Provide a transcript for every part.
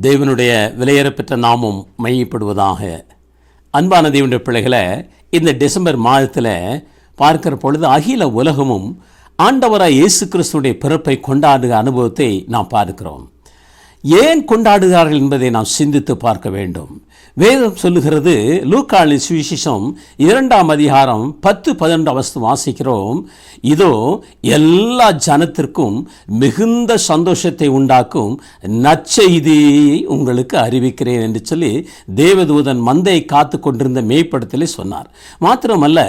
தேவனுடைய விலையேறப்பெற்ற நாமம் மையப்படுவதாக. அன்பான தேவனுடைய பிள்ளைகளை, இந்த டிசம்பர் மாதத்தில் பார்க்கிற பொழுது அகில உலகமும் ஆண்டவராய் இயேசு கிறிஸ்துடைய பிறப்பை கொண்டாடுகிற அனுபவத்தை நாம் பார்க்கிறோம். ஏன் கொண்டாடுகிறார்கள் என்பதை நாம் சிந்தித்து பார்க்க வேண்டும். வேதம் சொல்லுகிறது, லூக்காவின் சுவிசேஷம் 2ஆம் அதிகாரம் 10-12 வாசிக்கிறோம். இதோ எல்லா ஜனத்திற்கும் மிகுந்த சந்தோஷத்தை உண்டாக்கும் நற்செய்தி உங்களுக்கு அறிவிக்கிறேன் என்று சொல்லி தேவதூதன் மந்தையை காத்து கொண்டிருந்த மேய்ப்படத்திலே சொன்னார். மாத்திரமல்ல,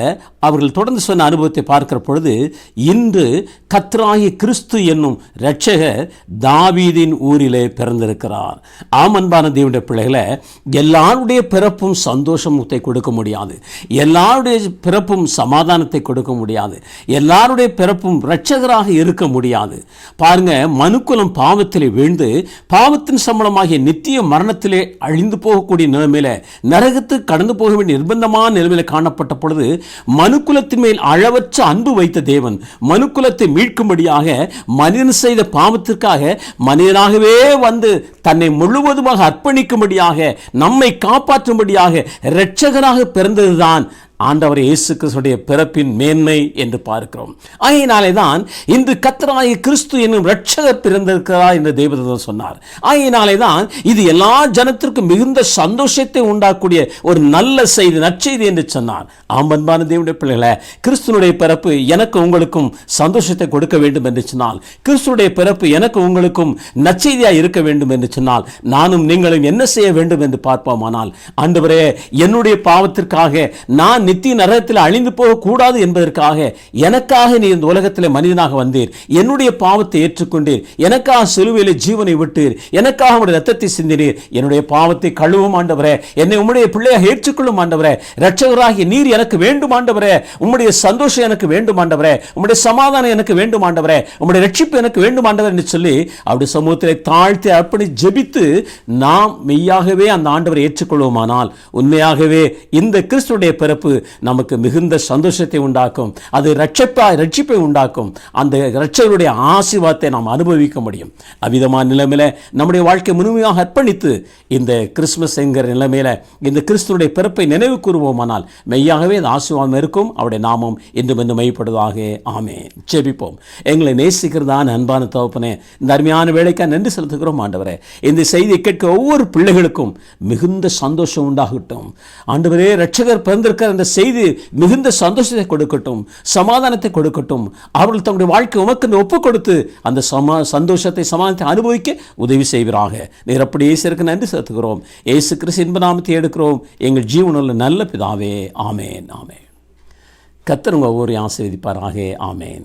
அவர்கள் தொடர்ந்து சொன்ன அனுபவத்தை பார்க்கிற பொழுது, இன்று கர்த்தராகிய கிறிஸ்து என்னும் இரட்சகர் தாவீதின் ஊரிலே பிறந்திருக்கிறார். ஆமன்பான தேவனுடைய பிள்ளைகளை, எல்லாருடைய பிறப்பும் சந்தோஷத்தை கொடுக்க முடியாது, எல்லாருடைய பிறப்பும் சமாதானத்தை கொடுக்க முடியாது, எல்லாருடைய பிறப்பும் இரட்சகராக இருக்க முடியாது. பாருங்க, மனுக்குலம் பாவத்திலே வீழ்ந்து பாவத்தின் சம்பளமாகிய நித்திய மரணத்திலே அழிந்து போகக்கூடிய நிலைமையில, நரகத்துக்கு கடந்து போக வேண்டிய நிர்பந்தமான நிலைமையில காணப்பட்ட பொழுது, மனுக்குலத்தின் மேல் அளவற்ற அன்பு வைத்த தேவன் மனுக்குலத்தை மீட்கும்படியாக மனிதன் செய்த பாவத்திற்காக மனிதனாகவே வந்து தன்னை முழுவதுமாக அர்ப்பணிக்கும்படியாக, நம்மை காப்பாற்றும்படியாக இரட்சகராக பிறந்ததுதான் ஆண்டவர் இயேசு கிறிஸ்துடைய பிறப்பின் மேன்மை என்று பார்க்கிறோம். ஆகையினாலே தான் இன்று கர்த்தராகிய கிறிஸ்து என்னும் இரட்சகர் பிறந்திருக்கிறார் என்று தேவதூதன் சொன்னார். ஆகையினாலே தான் இது எல்லா ஜனத்திற்கும் மிகுந்த சந்தோஷத்தை உண்டாக்கூடிய ஒரு நல்ல செய்தி, நற்செய்தி என்று சொன்னார். அன்பான தேவனுடைய பிள்ளைகளே, கிறிஸ்துனுடைய பிறப்பு எனக்கு உங்களுக்கும் சந்தோஷத்தை கொடுக்க வேண்டும் என்று சொன்னால், கிறிஸ்துடைய பிறப்பு எனக்கு உங்களுக்கும் நற்செய்தியாக இருக்க வேண்டும் என்று சொன்னால், நானும் நீங்களும் என்ன செய்ய வேண்டும் என்று பார்ப்போமானால், ஆண்டவரே, என்னுடைய பாவத்திற்காக நான் நித்திய நரகத்தில் அழிந்து போகக்கூடாது என்பதற்காக எனக்காக நீ இந்த உலகத்தில் மனிதனாக வந்தீர், என்னுடைய பாவத்தை ஏற்றுக்கொண்டீர், எனக்காக சிலுவையில் ஜீவனை விட்டீர், எனக்காக உடைய ரத்தத்தை சிந்தினீர், என்னுடைய பாவத்தை கழுவும் ஆண்டவரே, என்னை உம்முடைய பிள்ளையாக ஏற்றுக்கொள்ளும் ஆண்டவரே, இரட்சகராகிய நீர் எனக்கு வேண்டும் ஆண்டவரே, உம்முடைய சந்தோஷம் எனக்கு வேண்டும் ஆண்டவரே, உம்முடைய சமாதானம் எனக்கு வேண்டும் ஆண்டவரே, உம்முடைய ரட்சிப்பு எனக்கு வேண்டும் ஆண்டவர் என்று சொல்லி அவருடைய சமூகத்திலே தாழ்த்தி அர்ப்பணி ஜெபித்து நாம் மெய்யாகவே அந்த ஆண்டவரை ஏற்றுக்கொள்வோமானால், உண்மையாகவே இந்த கிறிஸ்துடைய பிறப்பு நமக்கு மிகுந்த சந்தோஷத்தை உண்டாக்கும், அது ரட்சிப்பை உண்டாக்கும், அந்த இரட்சகருடைய ஆசீர்வாதத்தை நாம் அனுபவிக்க முடியும். அவ்விதமான நிலைமையில நம்முடைய வாழ்க்கை முழுமையாக அர்ப்பணித்து இந்த கிறிஸ்துமஸ் என்கிற நிலைமையில இந்த கிறிஸ்துடைய பிறப்பை நினைவு கூறுவோமானால் மெய்யாகவே அந்த ஆசீர்வாதம் இருக்கும். அவருடைய நாமம் இன்றும் என்று மையப்படுவதாக. ஆமென். ஜெபிப்போம். எங்களை நேசிக்கிறதான அன்பான தகப்பனே, இந்த அருமையான வேலைக்காக நன்றி செலுத்துகிறோம் ஆண்டவரே. இந்த செய்தியை கேட்க ஒவ்வொரு பிள்ளைகளுக்கும் மிகுந்த சந்தோஷம் உண்டாகட்டும் ஆண்டவரே. இரட்சகர் பிறந்திருக்கிற அந்த செய்தி மிகுந்த சந்தோஷத்தை கொடுக்கட்டும், சமாதானத்தை கொடுக்கட்டும். அவர்கள் தங்களுடைய வாழ்க்கை உமக்கு ஒப்புக் கொடுத்து அந்த சந்தோஷத்தை சமாதானத்தை அனுபவிக்க உதவி செய்வீராக. நீர் அப்படி இயேசுவுக்கு நன்றி செலுத்துகிறோம். இயேசு கிறிஸ்து இன்ப நாமத்தை எடுக்கிறோம் எங்கள் ஜீவனுள்ள நல்ல பிதாவே. ஆமேன். ஆமேன். கர்த்தர் உங்கள் ஒவ்வொரு ஆசீர்வதிப்பாராக. ஆமேன்.